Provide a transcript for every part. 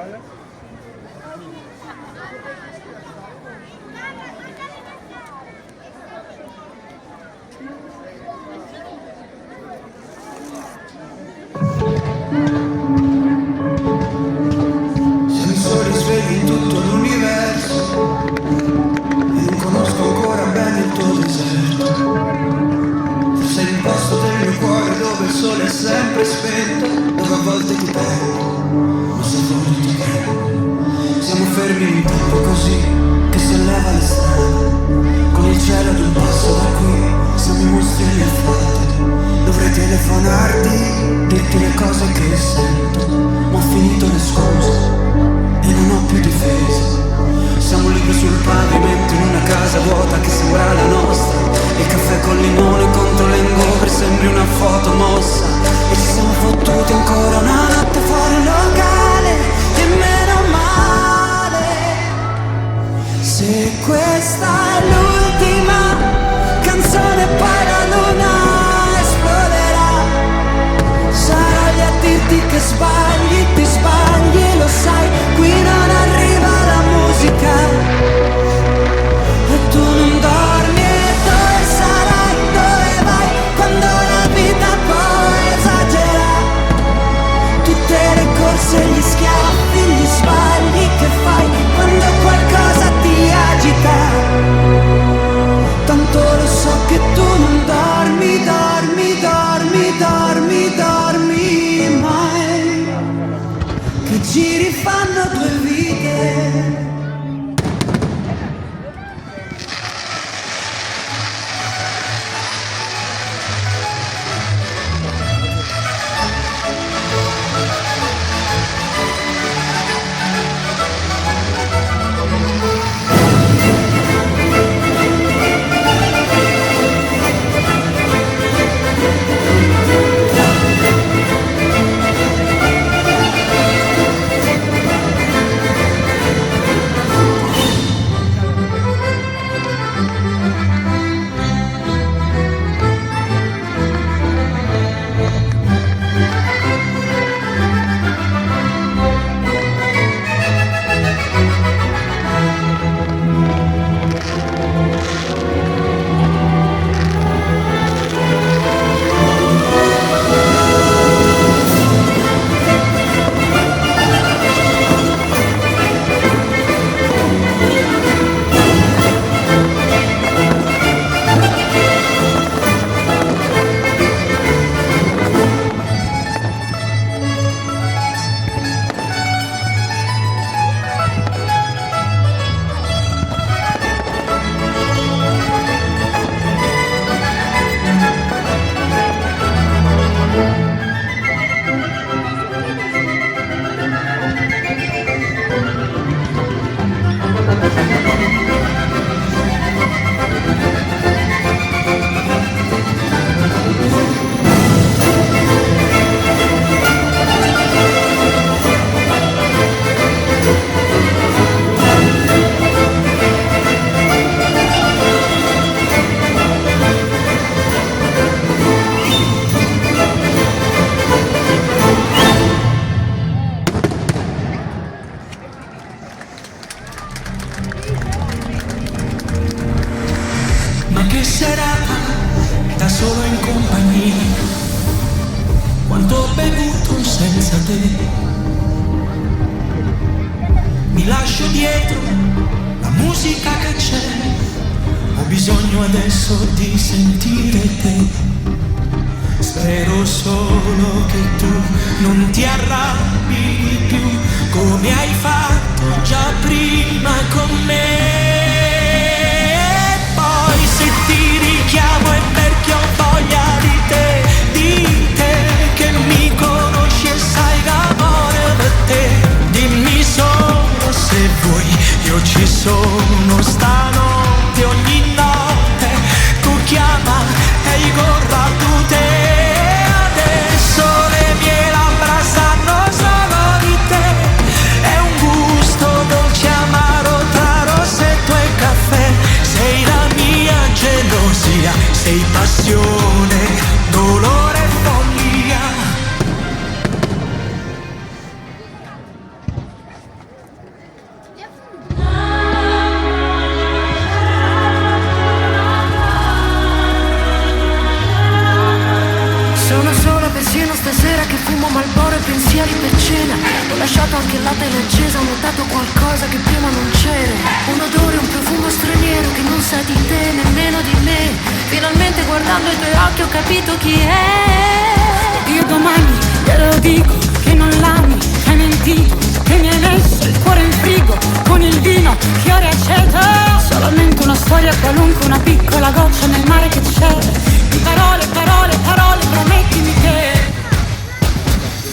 Siamo soli svegli in tutto l'universo e non conosco ancora bene il tuo deserto. Sei il posto del mio cuore dove il sole è sempre spento, dove a volte ti perdo, ma se voglio ti credo. Siamo fermi in un tempo così che si alleva le strade, con il cielo ad un passo da qui, siamo i mostri nel fate. Dovrei telefonarti, dirti le cose che sento, ma ho finito le scuse e non ho più difese. Siamo liberi sul pavimento in una casa vuota che sembra la nostra. Il caffè col limone contro l'engover sembri una foto mossa. E ci siamo fottuti ancora una notte fuori un locale, e meno male. Se questa è l'ultima canzone poi la luna esploderà. Sarò lì a dirti che sbagli, ti sbagli, lo sai, qui non arriva la musica e tu non dormi. E dove sarai, dove vai, quando la vita poi esagera? Tutte le corse, gli schiaffi, gli sbagli che fai quando qualcosa ti agita. Tanto lo so che tu non dormi, dormi, dormi, dormi, dormi mai, che giri fanno due vite. Mi lascio dietro la musica che c'è, ho bisogno adesso di sentire te. Spero solo che tu non ti arrabbi più come hai fatto già prima con me. E poi se ti richiamo è perché ho voglia di te che mi conosci e sai l'amore per te. Dimmi solo se vuoi, io ci sono stanotte, ogni notte tu chiama e io corro a te. Adesso le mie labbra sanno solo di te, è un gusto dolce amaro tra rosse e ieri per cena. Ho lasciato anche la tela accesa, ho notato qualcosa che prima non c'era. Un odore, un profumo straniero che non sa di te, nemmeno di me. Finalmente guardando i tuoi occhi ho capito chi è. Io domani glielo dico che non l'ami, che hai mentito, che mi hai messo il cuore in frigo con il vino che ora è aceto. Solamente una storia qualunque, una piccola goccia nel mare che c'è. Di parole, parole, parole, promettimi che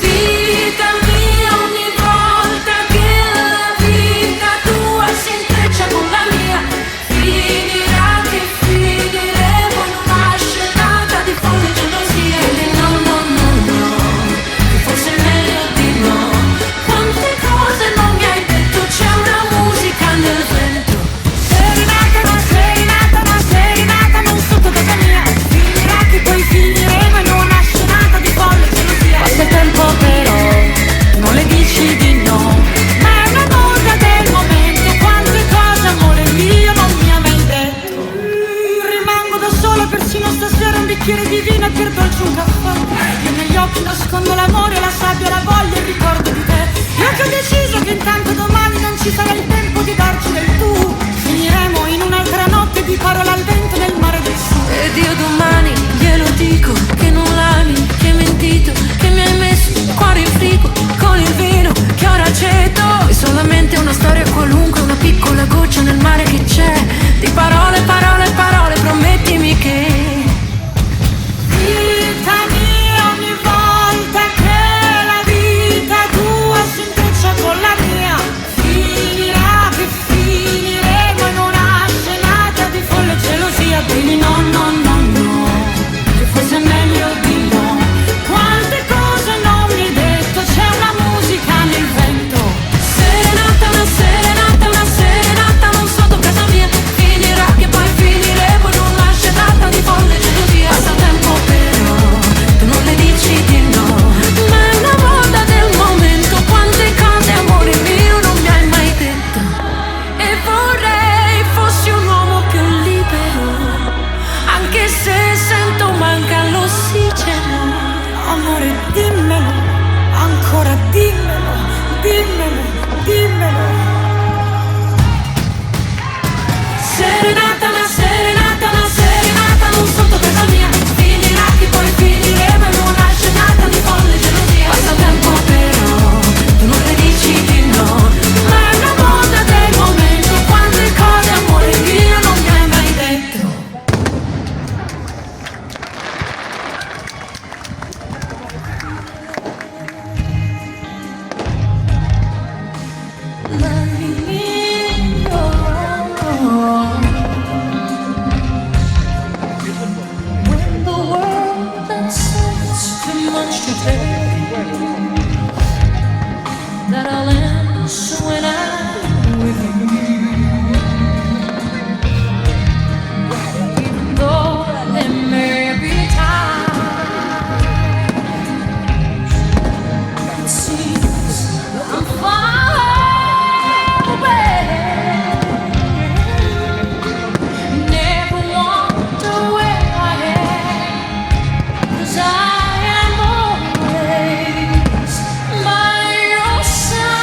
vita mia, ogni volta che la vita tua si intreccia con la mia, finirà che finiremo in una scenata di folle gelosia. E di no, no, no, no, che forse è meglio di no. Quante cose non mi hai detto, c'è una musica nel vento. serenata, non sotto casa mia. Finirà che poi finiremo in una scenata di folle gelosia. Passa il tempo però, tu non le dici di no, ma è una moda del momento. Quante cose amore mio non mi hai mai detto. Rimango da sola persino stasera, un bicchiere di vino e per dolce un caffè. Io negli occhi nascondo l'amore, la sabbia, la voglia, il ricordo di te. Io che ho deciso che intanto domani non ci sarà il tempo di darci del tu. Finiremo in un'altra notte di parole al vento nel mare del sud. Ed io domani glielo dico che non l'ami, che hai mentito, che mi hai messo il cuore in frigo con il vino che ora aceto. È solamente una storia qualunque, una piccola goccia nel mare che c'è. Di parole, parole, parole, promettimi che Vita mia, ogni volta che la vita tua si intreccia con la mia, finirà che finiremo in una scenata di folle gelosia. Di no, no, no, no, che forse è meglio di no. Quante cose non mi hai detto, c'è una musica nel vento. serenata, una serenata, una serenata non sotto casa mia, finirà che poi finiremo in una scenata di folle gelosia. Passa tempo però, tu non le dici di no, ma è una moda del momento. Quante cose amore mio non mi hai mai detto. E vorrei fossi un uomo più libero, anche se sento manca l'ossigeno. Amore, dimmelo, ancora dimmelo, dimmelo, dimmelo. Serenata, una serenata, una serenata non sotto casa mia, finirà che poi finiremo in una scenata di folle gelosia. Passa tempo però, tu non le dici di no, ma è una moda del momento. Quante cose amore mio non mi hai mai detto. When the world accepts too much to take, that I'll answer when I'm with you. Even though there may be times it seems I'm far away. Never wonder where I am, 'cause I am always by your side.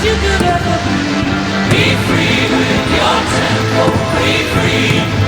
you could ever be. Be free with your tempo, be free.